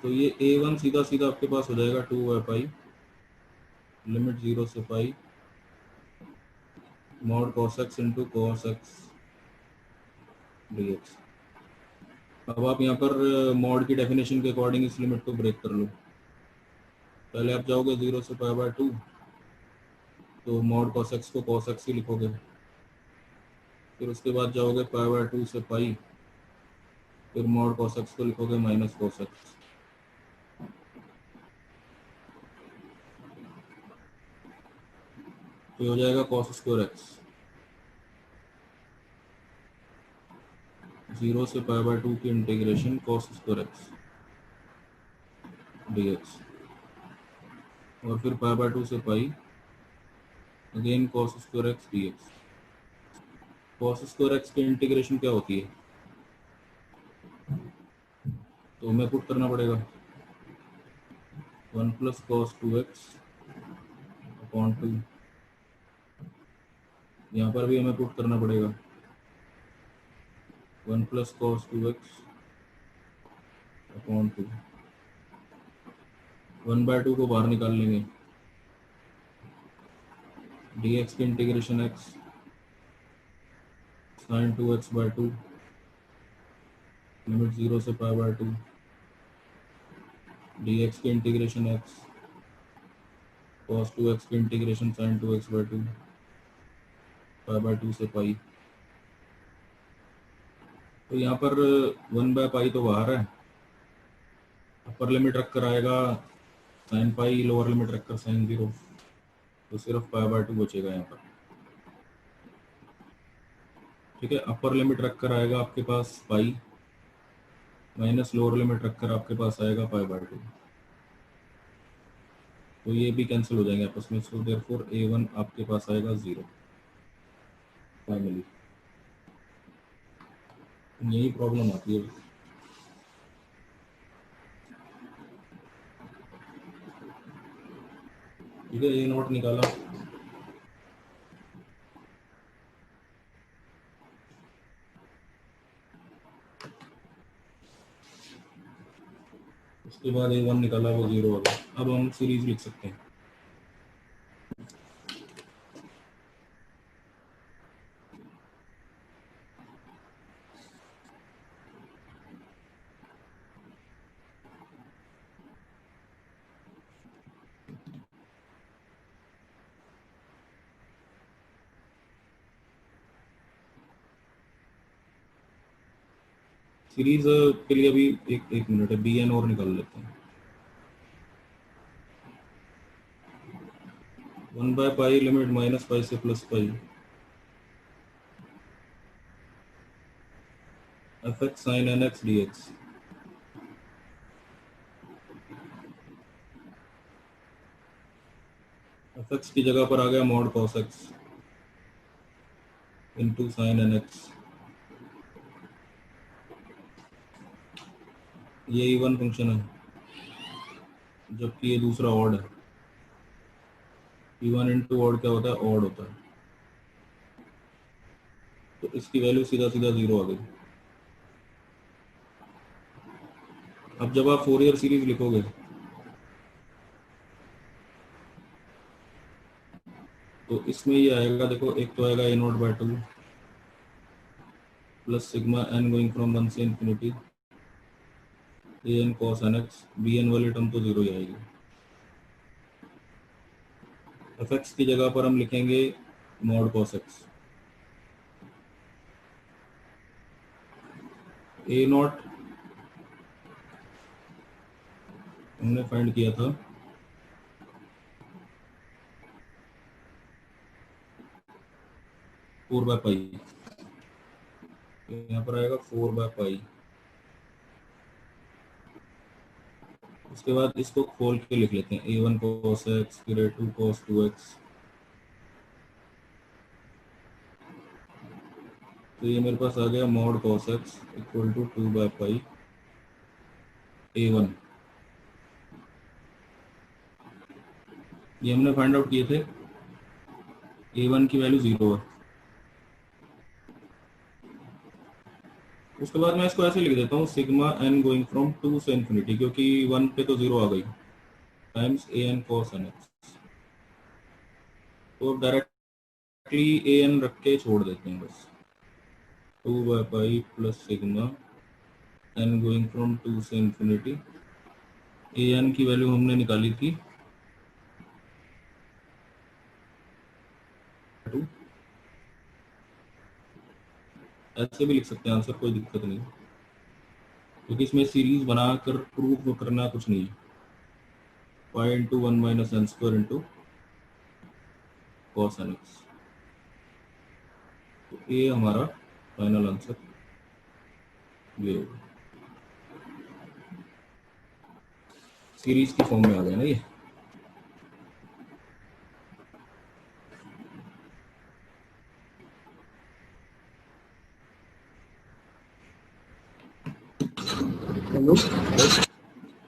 तो ये a1 सीधा सीधा आपके पास हो जाएगा 2 बाई पाई लिमिट 0 से pi mod cos x into cos x dx। अब आप यहाँ पर मॉड की डेफिनेशन के अकॉर्डिंग इस लिमिट को ब्रेक कर लो। पहले आप जाओगे 0 से पाई बाय 2, तो मॉड cos x को cos x ही लिखोगे, फिर उसके बाद जाओगे पाई बाय 2 से पाई, फिर मॉड cos x को लिखोगे माइनस cos x। तो ये हो जाएगा cos स्क्वायर x 0 से पाई बाय 2 की integration cos square x dx, और फिर पाई बाय 2 से पाई again cos square x dx। cos square x की इंटीग्रेशन क्या होती है? तो हमें पुट करना पड़ेगा 1 प्लस cos 2x अपॉन 2। यहाँ पर भी हमें पुट करना पड़ेगा 1 plus cos 2x upon 2। 1 by 2 को बाहर निकाल लेंगे, dx की integration x sin 2x by 2 limit 0 से पाई बाय 2 dx की इंटीग्रेशन x cos 2x की integration sin 2x by 2 pi by 2 से पाई। तो यहाँ पर 1 बाय पाई तो बाहर है, अपर लिमिट रख कर आएगा sin पाई, लोअर लिमिट रख कर sin 0, तो सिर्फ पाई बाय 2 बचेगा यहाँ पर। ठीक है, अपर लिमिट रख कर आएगा आपके पास पाई माइनस लोअर लिमिट रख कर आपके पास आएगा पाई बाय 2, तो ये भी कैंसिल हो जाएंगे आपस में। सो देयरफॉर a1 आपके पास आएगा 0 फाइनली। यही प्रॉब्लम आती है। ठीक है, ये नोट निकाला, उसके बाद a1 निकाला, वो 0 हो गया। अब हम सीरीज लिख सकते हैं। सीरीज के लिए अभी एक मिनट है, bn और निकाल लेते हैं। 1 by pi limit minus pi से plus pi fx sin nx dx। fx की जगह पर आ गया mod cos x into sine nx। ये इवन फंक्शन है, जबकि ये दूसरा ऑड है। इवन इंटू ऑड क्या होता है? ऑड होता है। तो इसकी वैल्यू सीधा सीधा 0 आ गई। अब जब आप फोरियर सीरीज लिखोगे तो इसमें ये आएगा, देखो एक तो आएगा a naught by 2 plus sigma n going from 1 से infinity an cos nx, bn वाली टर्म तो 0 ही आएगी। fx की जगह पर हम लिखेंगे mod cos x A not हमने फाइंड किया था 4/पाई, यहाँ पर आएगा 4/पाई। उसके बाद इसको खोल के लिख लेते हैं a1 cos x फिर a2 cos 2x। तो ये मेरे पास आ गया mod cos x equal to 2/पाई a1। ये हमने फाइंड आउट किए थे, a1 की वैल्यू 0 है। उसके बाद मैं इसको ऐसे लिख देता हूँ सिग्मा n गोइंग फ्रॉम 2 से इन्फिनिटी, क्योंकि 1 पे तो 0 आ गई, टाइम्स an cos nx। तो अब डायरेक्टली an रख के छोड़ देते हैं बस, 2/पाई plus sigma n going from 2 से इन्फिनिटी। an की वैल्यू हमने निकाली थी 2। ऐसे भी लिख सकते हैं आंसर, कोई दिक्कत नहीं, क्योंकि इसमें सीरीज बनाकर प्रूव करना कुछ नहीं है। Pi into 1 minus n square into cos nx। तो ये हमारा फाइनल आंसर ये होगा। सीरीज की फॉर्म में आ गया ना ये। हेलो।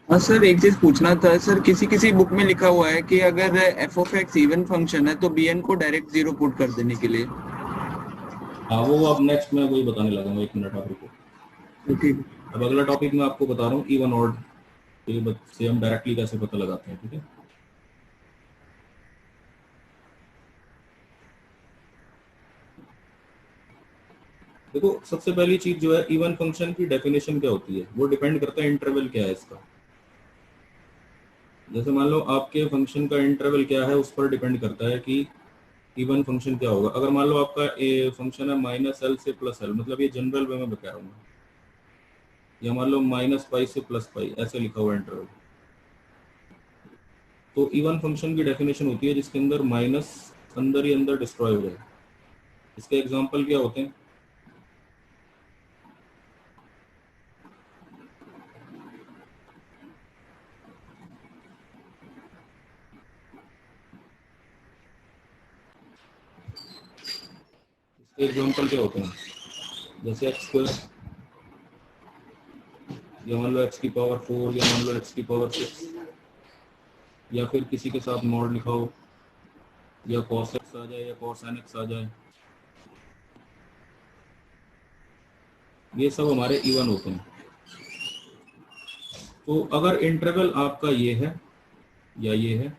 हाँ सर, एक चीज पूछना था सर, किसी किसी बुक में लिखा हुआ है कि अगर F of x even function है तो बी एन को डायरेक्ट 0 पुट कर देने के लिए। हाँ वो अब नेक्स्ट में वही बताने लगा हूँ, 1 मिनट आप रुको। ठीक। अब अगला टॉपिक मैं आपको बता रहा हूँ इवन ऑड से हम डायरेक्टली कैसे पता लगाते हैं, ठीक है। देखो सबसे पहली चीज जो है इवन फंक्शन की डेफिनेशन क्या होती है, वो डिपेंड करता है इंटरवल क्या है इसका। जैसे मान लो आपके फंक्शन का इंटरवल क्या है, उस पर डिपेंड करता है कि इवन फंक्शन क्या होगा। अगर मान लो आपका ए फंक्शन है -l से +l, मतलब ये जनरल वे में बता रहा हूँ, या मान लो -पाई से +पाई ऐसे लिखा हुआ इंटरवल, तो इवन फंक्शन की डेफिनेशन होती है जिसके अंदर माइनस अंदर ही अंदर डिस्ट्रॉय हो जाए। इसके एग्जांपल क्या होते हैं, इसके एग्जांपल क्या होते हैं, जैसे x स्क्वायर, या मान लो x की पावर 4, या मान लो x की पावर 6, या फिर किसी के साथ मॉड लिखा हो, या cos x आ जाए या cos nx आ जाए, ये सब हमारे इवन होते हैं। तो अगर इंटरवल आपका ये है या ये है,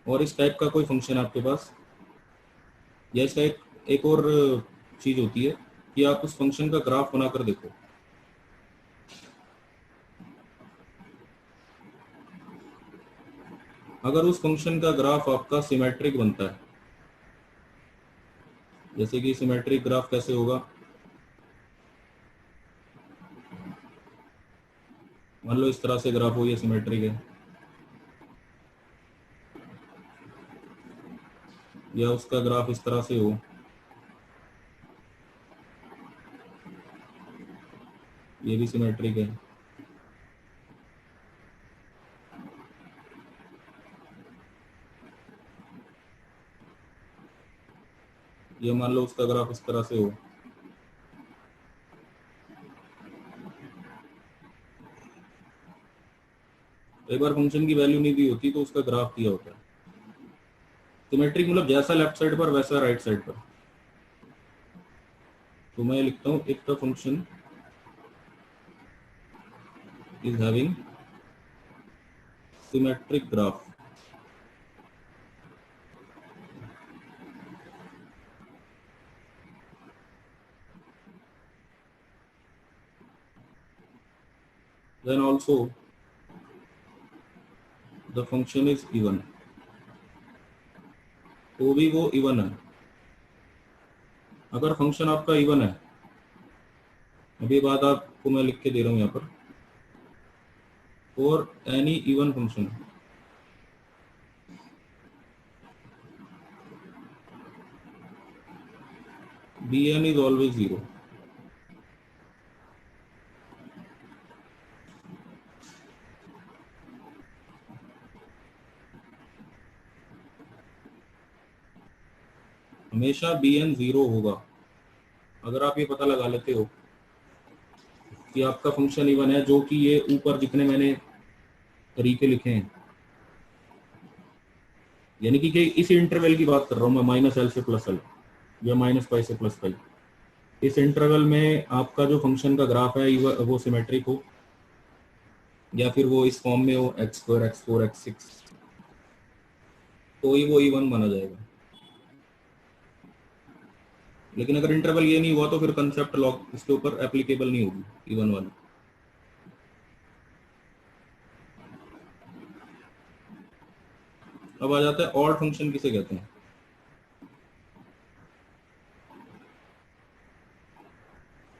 और इस टाइप का कोई फंक्शन आपके पास, या इसका एक और चीज होती है कि आप उस फंक्शन का ग्राफ बनाकर देखो। अगर उस फंक्शन का ग्राफ आपका सिमेट्रिक बनता है, जैसे कि सिमेट्रिक ग्राफ कैसे होगा, मान लो इस तरह से ग्राफ हो, ये सिमेट्रिक है, या उसका ग्राफ इस तरह से हो, ये भी सिमेट्रिक है, ये मान लो उसका ग्राफ इस तरह से हो, एक बार फंक्शन की वैल्यू नहीं दी होती तो उसका ग्राफ दिया होता है। सिमेट्रिक मतलब जैसा लेफ्ट साइड पर वैसा राइट साइड पर। तो मैं लिखता हूं if the function is having symmetric graph, then also the function is even, तो भी वो इवन है। अगर फंक्शन आपका इवन है अभी बात आपको मैं लिख के दे रहा हूँ यहाँ पर, for any even function bn is always 0। हमेशा bn 0 होगा। अगर आप ये पता लगा लेते हो कि आपका फंक्शन इवन है, जो कि ये ऊपर जितने मैंने तरीके लिखे हैं, यानी कि इस इंटरवल की बात कर रहा हूं मैं, -l से +l या -π से +π, इस इंटरवल में आपका जो फंक्शन का ग्राफ है वो सिमेट्रिक हो, या फिर वो इस फॉर्म में हो x2 x4 x6, तो ही वो इवन माना जाएगा। लेकिन अगर इंटरवल ये नहीं हुआ तो फिर कंसेप्ट लॉग इसके ऊपर एप्लीकेबल नहीं होगी इवन वाली। अब आ जाता है ऑड फंक्शन किसे कहते हैं।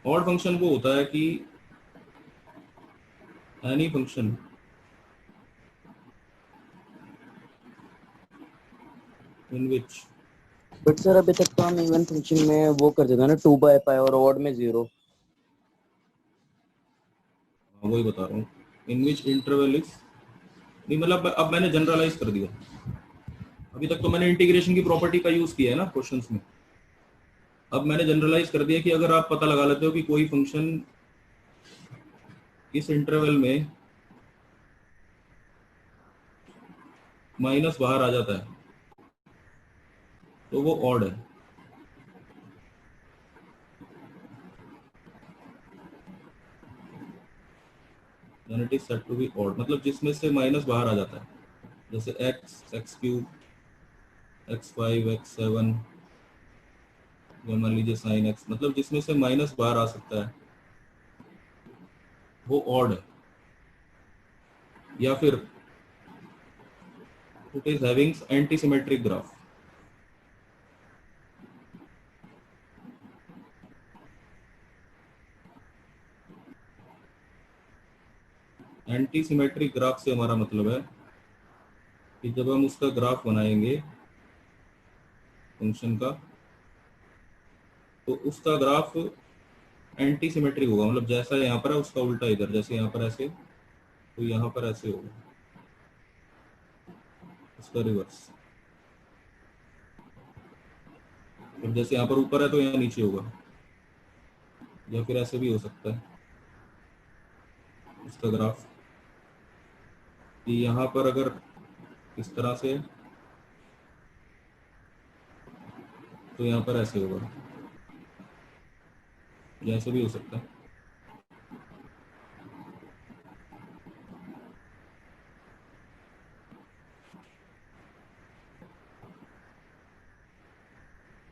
ऑड फंक्शन वो होता है कि any function in which, but sir अभी तक तो हम इवन फंक्शन में वो कर देते हैं ना 2/π और ऑड में 0। वही बता रहा हूँ, इन विच इंटरवल इज, नहीं मतलब अब मैंने जनरलाइज कर दिया। अभी तक तो मैंने इंटीग्रेशन की प्रॉपर्टी का यूज किया है ना क्वेश्चंस में, अब मैंने जनरलाइज कर दिया कि अगर आप पता लगा लेते हो कि कोई फंक्शन इस इंटरवल में माइनस बाहर आ जाता है तो वो ऑड है। then it is said to be odd, मतलब जिसमें से माइनस बाहर आ जाता है, जैसे x, x3, x5, x7, या मान लीजिए sin x, मतलब जिसमें से माइनस बाहर आ सकता है वो ऑड है। या फिर it is having anti-symmetric graph, anti symmetric graph से हमारा मतलब है कि जब हम उसका ग्राफ बनाएंगे फंक्शन का, तो उसका ग्राफ एंटी सिमेट्रिक होगा, मतलब जैसा यहाँ पर है उसका उल्टा इधर, जैसे यहाँ पर ऐसे तो यहाँ पर ऐसे होगा, उसका रिवर्स। फिर जैसे यहाँ पर ऊपर है तो यहाँ नीचे होगा, या फिर ऐसे भी हो सकता है उसका ग्राफ कि यहाँ पर अगर इस तरह से तो यहाँ पर ऐसे होगा, या ऐसे भी हो सकता है।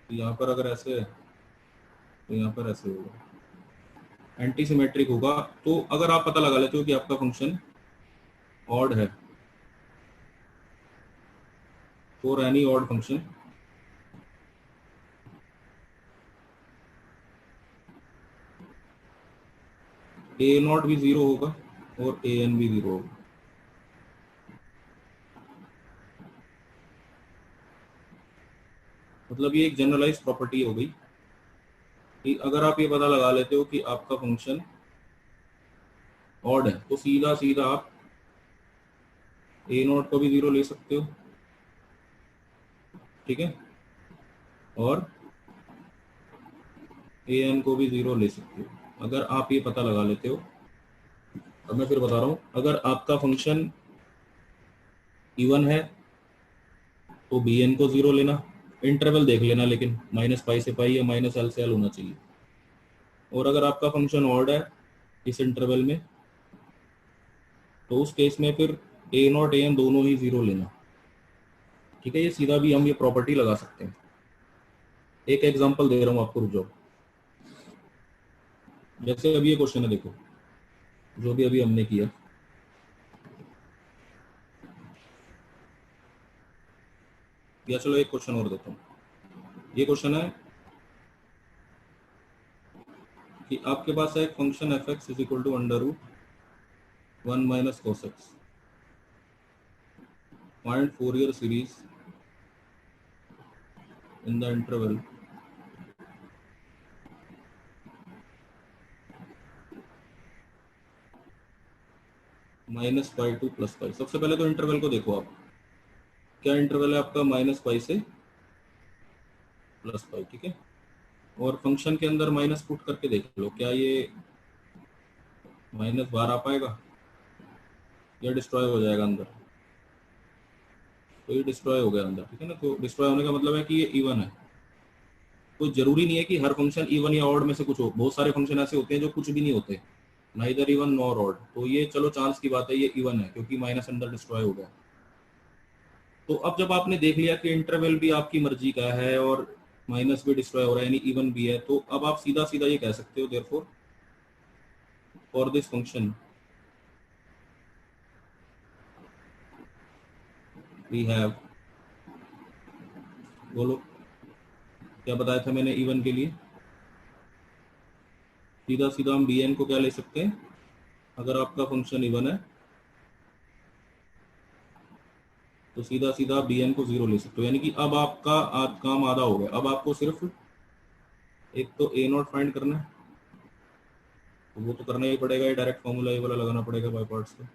तो यहाँ पर अगर ऐसे है तो यहाँ पर ऐसे होगा, एंटी सिमेट्रिक होगा। तो अगर आप पता लगा लेते हो कि आपका फंक्शन ऑड है, for any odd function a0 भी 0 होगा और an भी 0 होगा। मतलब ये एक जनरलाइज प्रॉपर्टी हो गई कि अगर आप ये पता लगा लेते हो कि आपका फंक्शन ऑड है तो सीधा सीधा आप a0 को भी 0 ले सकते हो, ठीक है, और an को भी 0 ले सकते हो। अगर आप ये पता लगा लेते हो, अब मैं फिर बता रहा हूँ, अगर आपका फंक्शन इवन है तो bn को 0 लेना, इंटरवल देख लेना, लेकिन -π से π या -l से l होना चाहिए। और अगर आपका फंक्शन ऑड है इस इंटरवल में तो उस केस में फिर a0 an दोनों ही 0 लेना, ठीक है। ये सीधा भी हम ये प्रॉपर्टी लगा सकते हैं। एक एग्जांपल दे रहा हूँ आपको, रुक जाओ। जैसे अभी ये क्वेश्चन है, देखो जो भी अभी हमने किया, या चलो एक क्वेश्चन और देता हूँ। ये क्वेश्चन है कि आपके पास है एक function f x is equal to under root 1 minus cos x, find Fourier series in the interval minus pi to plus pi. सबसे पहले तो इंटरवल को देखो आप, क्या इंटरवल है आपका, माइनस पाई से प्लस पाई, ठीक है। और फंक्शन के अंदर माइनस पुट करके देख लो, क्या ये माइनस बाहर आ पाएगा या डिस्ट्रॉय हो जाएगा अंदर, तो ये डिस्ट्रॉय हो गया अंदर, ठीक है ना। तो डिस्ट्रॉय होने का मतलब है कि ये इवन है। तो जरूरी नहीं है कि हर फंक्शन इवन या ऑड में से कुछ हो, बहुत सारे फंक्शन ऐसे होते हैं जो कुछ भी नहीं होते, नाइदर इवन नॉर ऑड। तो ये चलो चांस की बात है, ये इवन है क्योंकि माइनस अंदर डिस्ट्रॉय हो गया। तो अब जब आपने देख लिया कि इंटरवल भी आपकी मर्जी का है और माइनस भी डिस्ट्रॉय हो रहा है यानी इवन भी है, तो अब आप सीधा सीधा ये कह सकते हो therefore for this function we have, बोलो क्या बताया था मैंने इवन के लिए, सीधा सीधा हम bn को क्या ले सकते हैं, अगर आपका फंक्शन इवन है तो सीधा सीधा bn को 0 ले सकते हो। यानी कि अब आपका काम आधा हो गया। अब आपको सिर्फ एक तो a नॉट फाइंड करना है, तो वो तो करना ही पड़ेगा, ये डायरेक्ट फॉर्मूला ये वाला लगाना पड़ेगा बाय पार्ट्स का।